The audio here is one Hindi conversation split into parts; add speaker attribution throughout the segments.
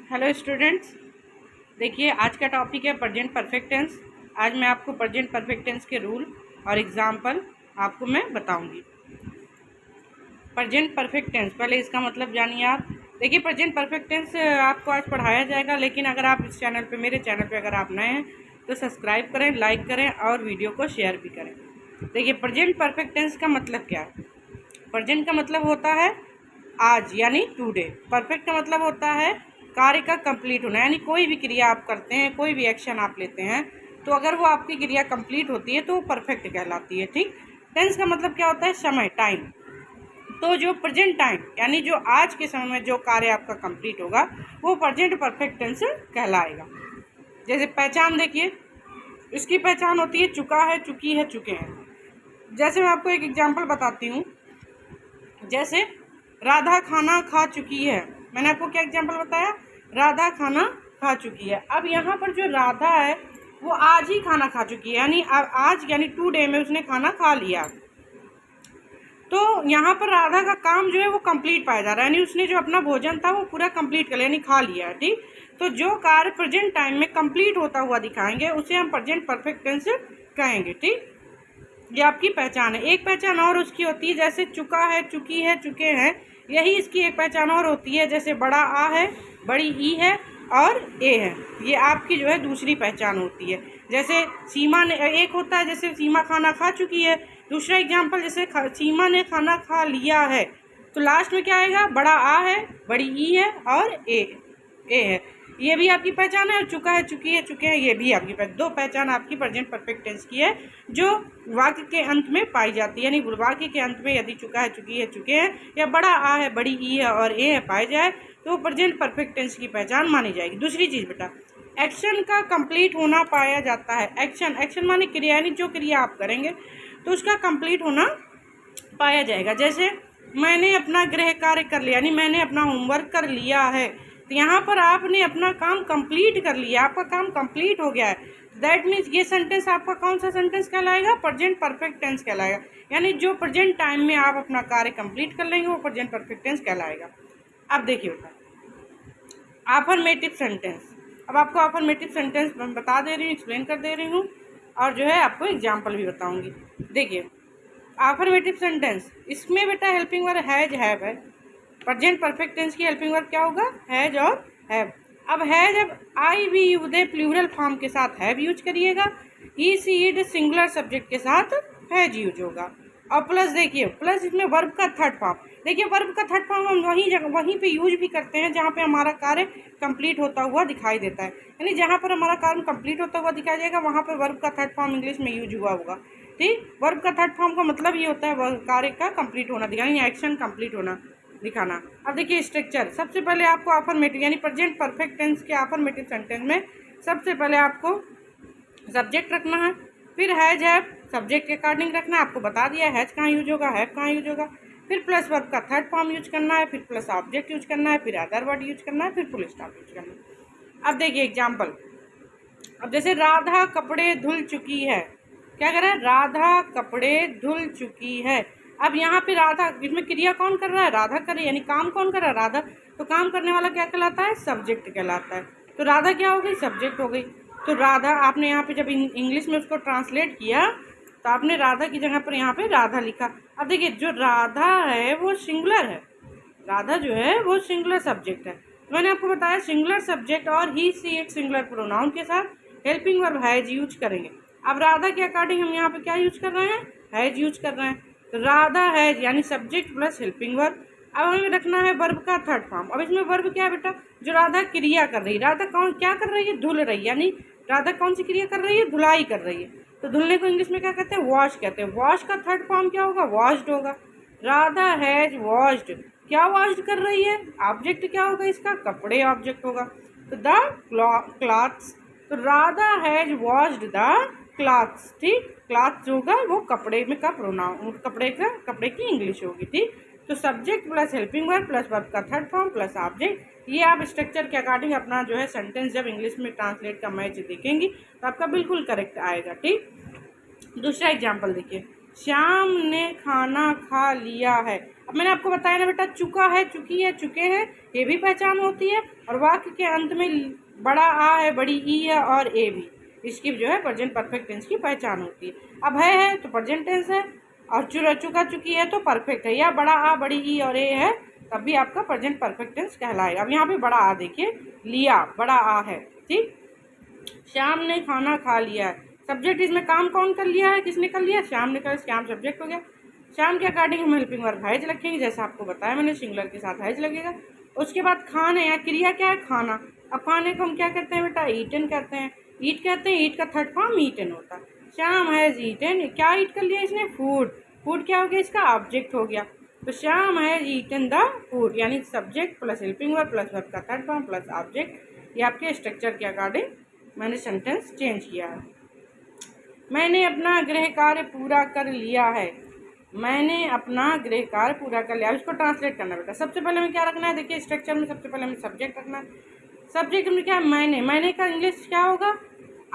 Speaker 1: हेलो स्टूडेंट्स, देखिए आज का टॉपिक है प्रेजेंट परफेक्ट टेंस। आज मैं आपको प्रेजेंट परफेक्ट टेंस के रूल और एग्जाम्पल आपको मैं बताऊंगी। प्रेजेंट परफेक्ट टेंस, पहले इसका मतलब जानिए आप। देखिए प्रेजेंट परफेक्ट टेंस आपको आज पढ़ाया जाएगा, लेकिन अगर आप इस चैनल पे, मेरे चैनल पे अगर आप नए हैं तो सब्सक्राइब करें, लाइक करें और वीडियो को शेयर भी करें। देखिए प्रेजेंट परफेक्ट टेंस का मतलब क्या है। प्रेजेंट का मतलब होता है आज यानी टुडे। परफेक्ट का मतलब होता है कार्य का कंप्लीट होना, यानी कोई भी क्रिया आप करते हैं, कोई भी एक्शन आप लेते हैं, तो अगर वो आपकी क्रिया कंप्लीट होती है तो वो परफेक्ट कहलाती है। ठीक। टेंस का मतलब क्या होता है, समय, टाइम। तो जो प्रेजेंट टाइम यानी जो आज के समय में जो कार्य आपका कंप्लीट होगा वो प्रेजेंट परफेक्ट टेंस कहलाएगा। जैसे पहचान, देखिए इसकी पहचान होती है चुका है, चुकी है, चुके हैं। जैसे मैं आपको एक एग्जाम्पल बताती हूँ। जैसे राधा खाना खा चुकी है, मैंने आपको क्या एग्जाम्पल बताया, राधा खाना खा चुकी है। अब यहाँ पर जो राधा है वो आज ही खाना खा चुकी है, यानी आज यानी टुडे में उसने खाना खा लिया। तो यहाँ पर राधा का काम जो है वो कंप्लीट पाया जा रहा है, यानी उसने जो अपना भोजन था वो पूरा कंप्लीट कर लिया, यानी खा लिया। ठीक। तो जो कार्य प्रेजेंट टाइम में कंप्लीट होता हुआ दिखाएंगे उसे हम प्रेजेंट परफेक्ट टेंस कहेंगे। ठीक। ये आपकी पहचान है। एक पहचान और उसकी होती है, जैसे चुका है, चुकी है, चुके हैं, यही इसकी एक पहचान और होती है। जैसे बड़ा आ है, बड़ी ई है और ए है, ये आपकी जो है दूसरी पहचान होती है। जैसे सीमा ने, एक होता है जैसे सीमा खाना खा चुकी है। दूसरा एग्जाम्पल जैसे सीमा ने खाना खा लिया है, तो लास्ट में क्या आएगा, बड़ा आ है, बड़ी ई है और ए है। ये भी आपकी पहचान है। और चुका है, चुकी है, चुके हैं, ये भी आपकी दो पहचान आपकी प्रेजेंट परफेक्ट टेंस की है, जो वाक्य के अंत में पाई जाती है। यानी वाक्य के अंत में यदि चुका है, चुकी है, चुके हैं या बड़ा आ है, बड़ी ई है और ए है पाए जाए तो प्रेजेंट परफेक्ट टेंस की पहचान मानी जाएगी। दूसरी चीज़ बेटा, एक्शन का कंप्लीट होना पाया जाता है। एक्शन माने क्रिया, यानी जो क्रिया आप करेंगे तो उसका कंप्लीट होना पाया जाएगा। जैसे मैंने अपना गृह कार्य कर लिया, यानी मैंने अपना होमवर्क कर लिया है, तो यहाँ पर आपने अपना काम कंप्लीट कर लिया, आपका काम कंप्लीट हो गया है। दैट मीन्स ये सेंटेंस आपका कौन सा सेंटेंस कहलाएगा, प्रेजेंट परफेक्ट टेंस कहलाएगा। यानी जो प्रेजेंट टाइम में आप अपना कार्य कंप्लीट कर लेंगे वो प्रेजेंट परफेक्ट टेंस कहलाएगा। अब देखिए बेटा, अफर्मेटिव सेंटेंस। अब आपको अफर्मेटिव सेंटेंस बता दे रही हूँ, एक्सप्लेन कर दे रही हूँ और जो है आपको एग्जाम्पल भी बताऊँगी। देखिए अफर्मेटिव सेंटेंस, इसमें बेटा हेल्पिंग वर्ब हैज, हैव है। प्रेजेंट परफेक्ट टेंस की हेल्पिंग वर्ब क्या होगा, हैज और हैव। अब हैज, अब आई भी उदय प्लूरल फॉर्म के साथ हैव यूज करिएगा। ही सी इट सिंगुलर सब्जेक्ट के साथ हैज यूज होगा। और प्लस देखिए, प्लस इसमें वर्ब का थर्ड फॉर्म। देखिए वर्ब का थर्ड फॉर्म हम वहीं पे यूज भी करते हैं जहाँ पे हमारा कार्य कंप्लीट होता हुआ दिखाई देता है। यानी जहाँ पर हमारा कार्य कंप्लीट होता हुआ दिखाई देगा वहाँ पर वर्ब का थर्ड फॉर्म इंग्लिश में यूज हुआ होगा। ठीक। वर्ब का थर्ड फॉर्म का मतलब ये होता है कार्य का कंप्लीट होना दिखाना, यानी एक्शन कंप्लीट होना दिखाना। अब देखिए स्ट्रक्चर, सबसे पहले आपको अफर्मेटिव यानी प्रेजेंट परफेक्ट टेंस के अफर्मेटिव सेंटेंस में सबसे पहले आपको सब्जेक्ट रखना है, फिर हैज, हैव सब्जेक्ट के अकॉर्डिंग रखना है। आपको बता दिया हैज कहाँ यूज होगा, हैव कहाँ यूज होगा। फिर प्लस वर्ब का थर्ड फॉर्म यूज करना है, फिर प्लस ऑब्जेक्ट यूज करना है, फिर अदर वर्ड यूज करना है, फिर फुल स्टॉप यूज करना है। अब देखिए एग्जाम्पल, अब जैसे राधा कपड़े धुल चुकी है, क्या कर रहा है, राधा कपड़े धुल चुकी है। अब यहाँ पे राधा, इसमें क्रिया कौन कर रहा है, राधा कर रही है, यानी काम कौन कर रहा है, राधा। तो काम करने वाला क्या कहलाता है, सब्जेक्ट कहलाता है। तो राधा क्या हो गई, सब्जेक्ट हो गई। तो राधा आपने यहाँ पे जब इंग्लिश में उसको ट्रांसलेट किया तो आपने राधा की जगह पर यहाँ पे राधा लिखा। अब देखिए जो राधा है वो सिंगुलर है, राधा जो है वो सिंगुलर सब्जेक्ट है। मैंने आपको बताया सिंगुलर सब्जेक्ट और ही सी इट सिंगुलर प्रोनाउन के साथ हेल्पिंग वर्ब हैज यूज करेंगे। अब राधा के अकॉर्डिंग हम यहाँ पे क्या यूज कर रहे हैं, हैज यूज कर रहे हैं। तो राधा हैज यानी सब्जेक्ट प्लस हेल्पिंग वर्ब। अब हमें रखना है वर्ब का थर्ड फॉर्म। अब इसमें वर्ब क्या है बेटा, जो राधा क्रिया कर रही है, राधा कौन क्या कर रही है, धुल रही है, यानी राधा कौन सी क्रिया कर रही है, धुलाई कर रही है। तो धुलने को इंग्लिश में क्या कहते हैं, वॉश कहते हैं। वॉश का थर्ड फॉर्म क्या होगा, वॉश्ड होगा। राधा हैज वॉश्ड, क्या वॉश्ड कर रही है, ऑब्जेक्ट क्या होगा इसका, कपड़े ऑब्जेक्ट होगा। तो द क्लॉथ्स, तो Radha has washed the clothes. ठीक, क्लॉथ्स होगा वो कपड़े में का प्रोनाउन, कपड़े की इंग्लिश होगी। ठीक। तो subject plus helping verb plus verb का थर्ड फॉर्म प्लस ऑब्जेक्ट, ये आप स्ट्रक्चर के अकॉर्डिंग अपना जो है सेंटेंस जब इंग्लिश में ट्रांसलेट का मैच देखेंगी तो आपका बिल्कुल करेक्ट आएगा। ठीक। दूसरा एग्जाम्पल देखिए, श्याम ने खाना खा लिया है। अब मैंने आपको बताया ना बेटा, चुका है, चुकी है, चुके हैं, ये भी पहचान होती है। और वाक्य के अंत में बड़ा आ है, बड़ी ई है और ए भी, इसकी जो है प्रेजेंट परफेक्ट टेंस की पहचान होती है। अब है तो प्रेजेंट टेंस है, और चुका चुकी है तो परफेक्ट है, या बड़ा आ बड़ी ई और ए है तब भी आपका प्रेजेंट परफेक्ट टेंस कहलाएगा। अब यहाँ पे बड़ा आ देखिए, लिया, बड़ा आ है, ठीक। श्याम ने खाना खा लिया है, सब्जेक्ट इसमें काम कौन कर लिया है, किसने कर लिया, श्याम ने कर, श्याम सब्जेक्ट हो गया। श्याम के अकॉर्डिंग हम हेल्पिंग वर्ब हैज रखेंगे, जैसा आपको बताया मैंने, सिंगुलर के साथ हैज लगेगा। उसके बाद खाने, या क्रिया क्या है, खाना। अब खाने को हम क्या करते हैं बेटा, ईटन कहते हैं, ईट कहते हैं, ईट का थर्ड फॉर्म ईटन होता है। श्याम हैज ईटन, क्या ईट कर लिया इसने, फूड। फूड क्या हो गया, इसका ऑब्जेक्ट हो गया। तो Shyam has eaten the food, यानी subject plus helping verb plus verb का थर्ड फॉर्म प्लस ऑब्जेक्ट, ये आपके स्ट्रक्चर के अकॉर्डिंग मैंने सेंटेंस चेंज किया है। मैंने अपना गृह कार्य पूरा कर लिया है, मैंने अपना गृह कार्य पूरा कर लिया। अब इसको ट्रांसलेट करना बेटा, सबसे पहले हमें क्या रखना है, देखिए स्ट्रक्चर में सबसे पहले हमें सब्जेक्ट रखना है। सब्जेक्ट में क्या है, मैंने का इंग्लिश क्या होगा,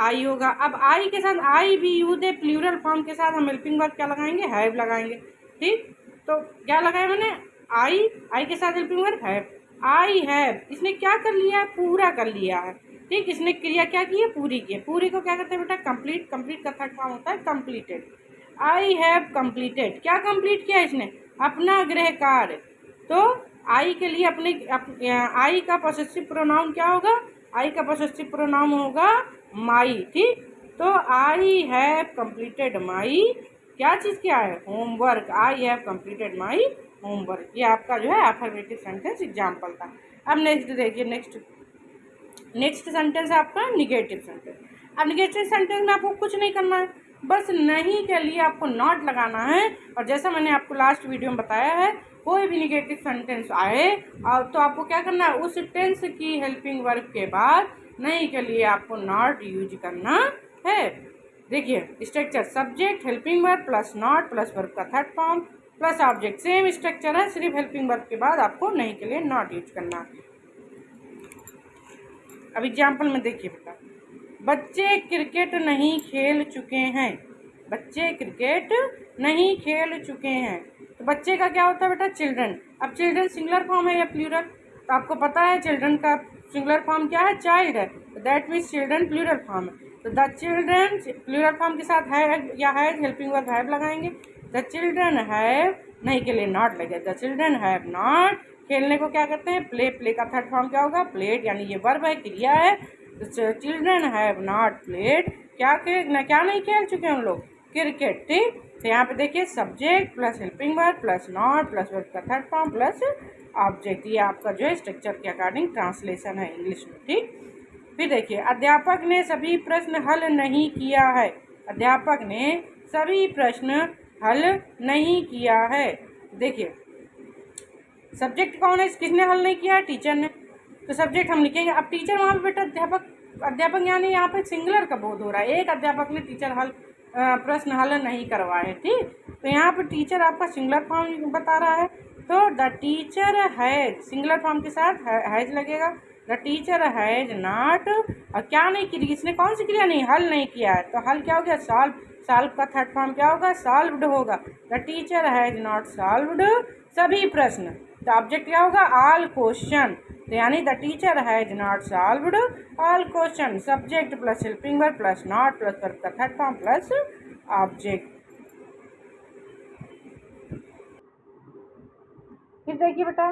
Speaker 1: आई होगा। अब आई के साथ आई भी यूज है, प्लूरल फॉर्म के साथ हम हेल्पिंग वर्ब क्या लगाएंगे, हैव लगाएंगे, ठीक। तो क्या लगाया मैंने, आई के साथ helping verb have. I have, इसने क्या कर लिया है, पूरा कर लिया है, ठीक। इसने क्रिया क्या की है, पूरी की है। पूरी को क्या कहते हैं बेटा, कंप्लीट। कंप्लीट का थर्ड फॉर्म होता है कंप्लीटेड। आई हैव कंप्लीटेड, क्या कंप्लीट किया इसने, अपना गृह कार्य। तो आई के लिए आई का पॉसेसिव प्रोनाउन क्या होगा, आई का पॉसेसिव प्रोनाउन होगा माई, ठीक। तो आई हैव कंप्लीटेड माई, क्या चीज़ क्या है, homework. I have completed my homework, ये आपका जो है अफर्मेटिव सेंटेंस एग्जाम्पल था। अब नेक्स्ट देखिए, नेक्स्ट सेंटेंस है आपका निगेटिव सेंटेंस। अब निगेटिव सेंटेंस में आपको कुछ नहीं करना है, बस नहीं के लिए आपको नॉट लगाना है। और जैसा मैंने आपको लास्ट वीडियो में बताया है, कोई भी निगेटिव सेंटेंस आए और तो आपको क्या करना है, उस टेंस की हेल्पिंग वर्ब के बाद नहीं के लिए आपको नॉट यूज करना है। देखिए structure, subject helping verb plus not plus verb का third form plus object, same structure है, सिर्फ हेल्पिंग वर्ब के बाद आपको नहीं के लिए नॉट यूज करना है। अब एग्जाम्पल में देखिए बेटा, बच्चे क्रिकेट नहीं खेल चुके हैं, बच्चे क्रिकेट नहीं खेल चुके हैं। तो बच्चे का क्या होता है बेटा, चिल्ड्रन। अब चिल्ड्रन सिंगुलर फॉर्म है या प्लूरल, तो आपको पता है चिल्ड्रन का सिंगुलर फॉर्म क्या है, चाइल्ड है, तो that means children plural form है। तो द चिल्ड्रन प्लूरल फॉर्म के साथ है या हैज हेल्पिंग वर्ब हैव लगाएंगे। द चिल्ड्रन हैव, नहीं के लिए नॉट लगे, द चिल्ड्रन हैव नॉट। खेलने को क्या कहते हैं, प्ले। प्ले का थर्ड फॉर्म क्या होगा, प्लेड, यानी ये वर्ब है, क्रिया है। तो चिल्ड्रन हैव नॉट प्लेड, क्या नहीं खेल चुके हम लोग, क्रिकेट, ठीक। तो यहाँ पे देखिए subject plus helping verb plus not plus verb का थर्ड फॉर्म प्लस ऑब्जेक्ट, ये आपका जो है स्ट्रक्चर के अकॉर्डिंग ट्रांसलेशन है इंग्लिश में, ठीक। फिर देखिए, अध्यापक ने सभी प्रश्न हल नहीं किया है, अध्यापक ने सभी प्रश्न हल नहीं किया है। देखिए सब्जेक्ट कौन है, किसने हल नहीं किया है, टीचर ने। तो सब्जेक्ट हम लिखेंगे। अब टीचर वहाँ पे बेटा अध्यापक, अध्यापक यानी यहाँ पे सिंगुलर का बोध हो रहा है, एक अध्यापक ने टीचर प्रश्न हल नहीं करवाए, ठीक। तो यहाँ पे टीचर आपका सिंगुलर फॉर्म बता रहा है, तो the teacher has, singular form के साथ हैज लगेगा। द टीचर हैज नॉट, और क्या नहीं की, इसने कौन सी क्रिया नहीं, हल नहीं किया है, तो हल क्या हो गया, सॉल्व। सॉल्व का थर्ड फॉर्म क्या होगा, सॉल्व्ड होगा। The teacher has not solved सभी प्रश्न, तो ऑब्जेक्ट क्या होगा, ऑल क्वेश्चन। तो यानी the teacher has not solved all question, subject plus helping verb plus not plus verb का थर्ड फॉर्म प्लस ऑब्जेक्ट। फिर देखिए बेटा,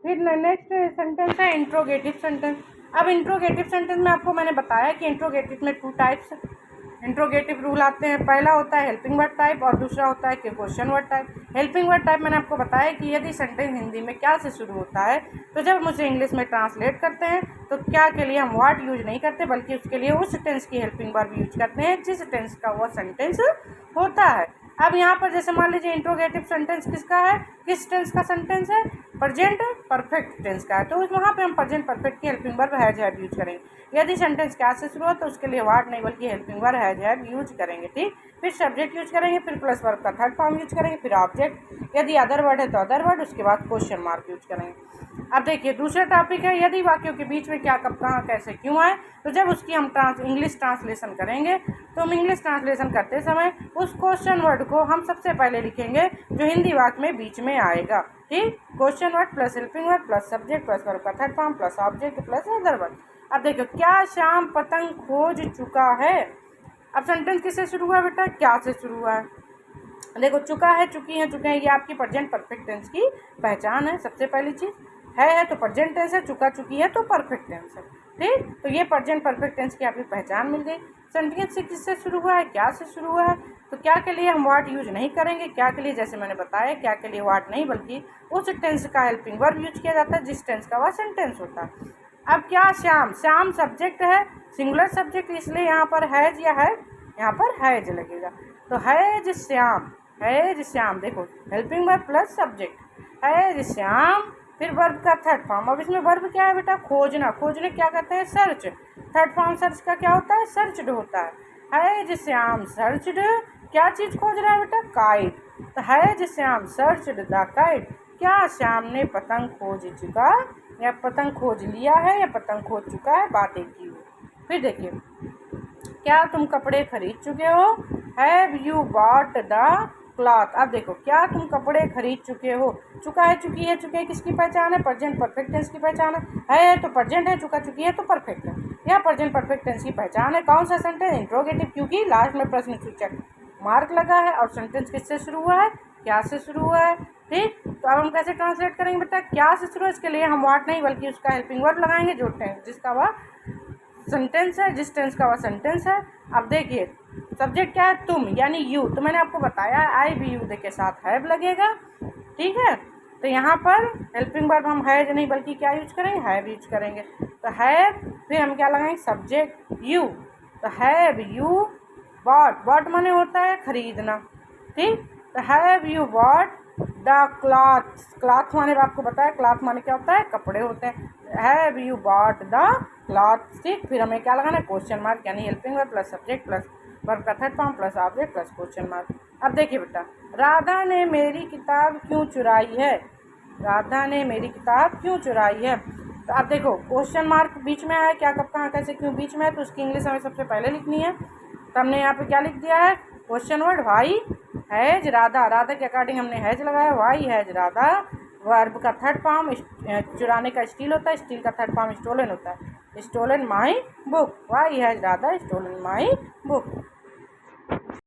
Speaker 1: फिर नेक्स्ट सेंटेंस है इंट्रोगेटिव सेंटेंस। अब इंट्रोगेटिव सेंटेंस में आपको मैंने बताया कि इंट्रोगेटिव में 2 टाइप्स इंट्रोगेटिव रूल आते हैं। पहला होता है हेल्पिंग वर्ड टाइप और दूसरा होता है कि question word type. Helping word type मैंने आपको बताया कि यदि सेंटेंस हिंदी में क्या से शुरू होता है, तो जब मुझे इंग्लिश में ट्रांसलेट करते हैं तो क्या के लिए हम व्हाट यूज नहीं करते, बल्कि उसके लिए उस टेंस की हेल्पिंग वर्ब यूज करते हैं जिस टेंस का वो सेंटेंस होता है। अब यहाँ पर जैसे मान लीजिए इंट्रोगेटिव सेंटेंस किसका है, किस टेंस का सेंटेंस है, प्रेजेंट परफेक्ट टेंस का है, तो वहाँ पे हम प्रेजेंट परफेक्ट की helping verb has have use करेंगे। यदि सेंटेंस क्या से शुरू हो तो उसके लिए व्हाट नहीं बल्कि helping verb has have use करेंगे। ठीक, फिर सब्जेक्ट यूज करेंगे, फिर प्लस वर्ब का थर्ड फॉर्म यूज करेंगे, फिर ऑब्जेक्ट, यदि अदर वर्ड है तो अदर वर्ड, उसके बाद क्वेश्चन मार्क यूज करेंगे। अब देखिए दूसरा टॉपिक है यदि वाक्यों के बीच में क्या, कब, कहाँ, कैसे, क्यों आए। तो जब उसकी हम इंग्लिश ट्रांसलेशन करेंगे तो हम इंग्लिश ट्रांसलेशन करते समय उस क्वेश्चन वर्ड को हम सबसे पहले लिखेंगे जो हिंदी वाक्य में बीच में आएगा। ठीक, question word plus helping word plus subject plus verb का third form plus object plus other word. अब देखो, क्या श्याम पतंग खोज चुका है। अब सेंटेंस किससे शुरू हुआ बेटा, क्या से शुरू हुआ है। देखो, चुका है, चुकी है, चुके हैं, ये आपकी प्रेजेंट परफेक्ट टेंस की पहचान है। सबसे पहली चीज़ है तो प्रेजेंट टेंस है, चुका चुकी है तो परफेक्ट टेंस है। ठीक, तो ये प्रेजेंट परफेक्ट टेंस की आपकी पहचान मिल गई। सेंटेंस से किससे शुरू हुआ है, क्या से शुरू हुआ है। तो क्या के लिए हम व्हाट यूज नहीं करेंगे, क्या के लिए जैसे मैंने बताया, क्या के लिए व्हाट नहीं बल्कि उस टेंस का हेल्पिंग वर्ब यूज किया जाता है जिस टेंस का वह सेंटेंस होता है। अब क्या, श्याम, श्याम सब्जेक्ट है, सिंगुलर सब्जेक्ट, इसलिए यहाँ पर हैज या है, यहाँ पर हैज लगेगा। तो हैज श्याम, हैज श्याम, देखो helping verb plus subject, has Shyam, फिर वर्ब का थर्ड फॉर्म। अब इसमें वर्ब क्या है बेटा, खोजना, खोजने क्या कहते हैं, सर्च। थर्ड फॉर्म सर्च का क्या होता है, सर्चड होता है। हैज श्याम सर्चड, क्या चीज़ खोज रहा है बेटा, काइट। तो has Shyam searched the kite, क्या श्याम ने पतंग खोज चुका, या पतंग खोज लिया है, या पतंग खोज चुका है, बात एक ही हो। फिर देखिए, क्या तुम कपड़े खरीद चुके हो, have you bought the cloth. अब देखो, क्या तुम कपड़े खरीद चुके हो, चुका है, चुकी है, चुके किसकी पहचान है, प्रेजेंट परफेक्ट टेंस की पहचान है तो प्रेजेंट है, चुका चुकी है तो परफेक्ट है। यह प्रेजेंट परफेक्ट टेंस की पहचान है। कौन सा सेंटेंस, इंट्रोगेटिव, क्योंकि लास्ट में प्रश्न सूचक मार्क लगा है। और सेंटेंस किससे शुरू हुआ है, क्या से शुरू हुआ है। ठीक, तो अब हम कैसे ट्रांसलेट करेंगे बेटा, क्या से शुरू है, इसके लिए हम व्हाट नहीं बल्कि उसका हेल्पिंग वर्ब लगाएंगे जो जिसका वह सेंटेंस है, जिस टेंस का वह सेंटेंस है। अब देखिए, सब्जेक्ट क्या है, तुम यानी यू, तो मैंने आपको बताया आई बी यू के साथ हैव लगेगा। ठीक है, तो यहाँ पर हेल्पिंग वर्ब हम हैज नहीं बल्कि क्या यूज करेंगे, हैव यूज करेंगे। तो हैव, फिर हम क्या लगाएंगे, सब्जेक्ट यू, तो हैव यू बॉट, बॉट माने होता है खरीदना। ठीक, तो have you bought the cloth, cloth माने आपको बताया, क्लॉथ माने क्या होता है, कपड़े होते हैं। Have you bought the cloth. ठीक, फिर हमें क्या लगाना है, क्वेश्चन मार्क, यानी helping verb plus subject plus verb का third form plus object plus question mark. अब देखिए बेटा, राधा ने मेरी किताब क्यों चुराई है, राधा ने मेरी किताब क्यों चुराई है। तो अब देखो, क्वेश्चन मार्क बीच में आया, क्या, कब, कहाँ, कैसे, क्यों बीच में है, तो उसकी इंग्लिश हमें सबसे पहले लिखनी है। तो हमने यहाँ पे क्या लिख दिया है, question word Y has Radha, Radha के अकॉर्डिंग हमने हैज लगाया, वाई हैज राधा, वर्ब का थर्ड फॉर्म चुराने का स्टील होता है, स्टील का थर्ड फॉर्म स्टोलन होता है, stolen my book, why has Radha stolen my book.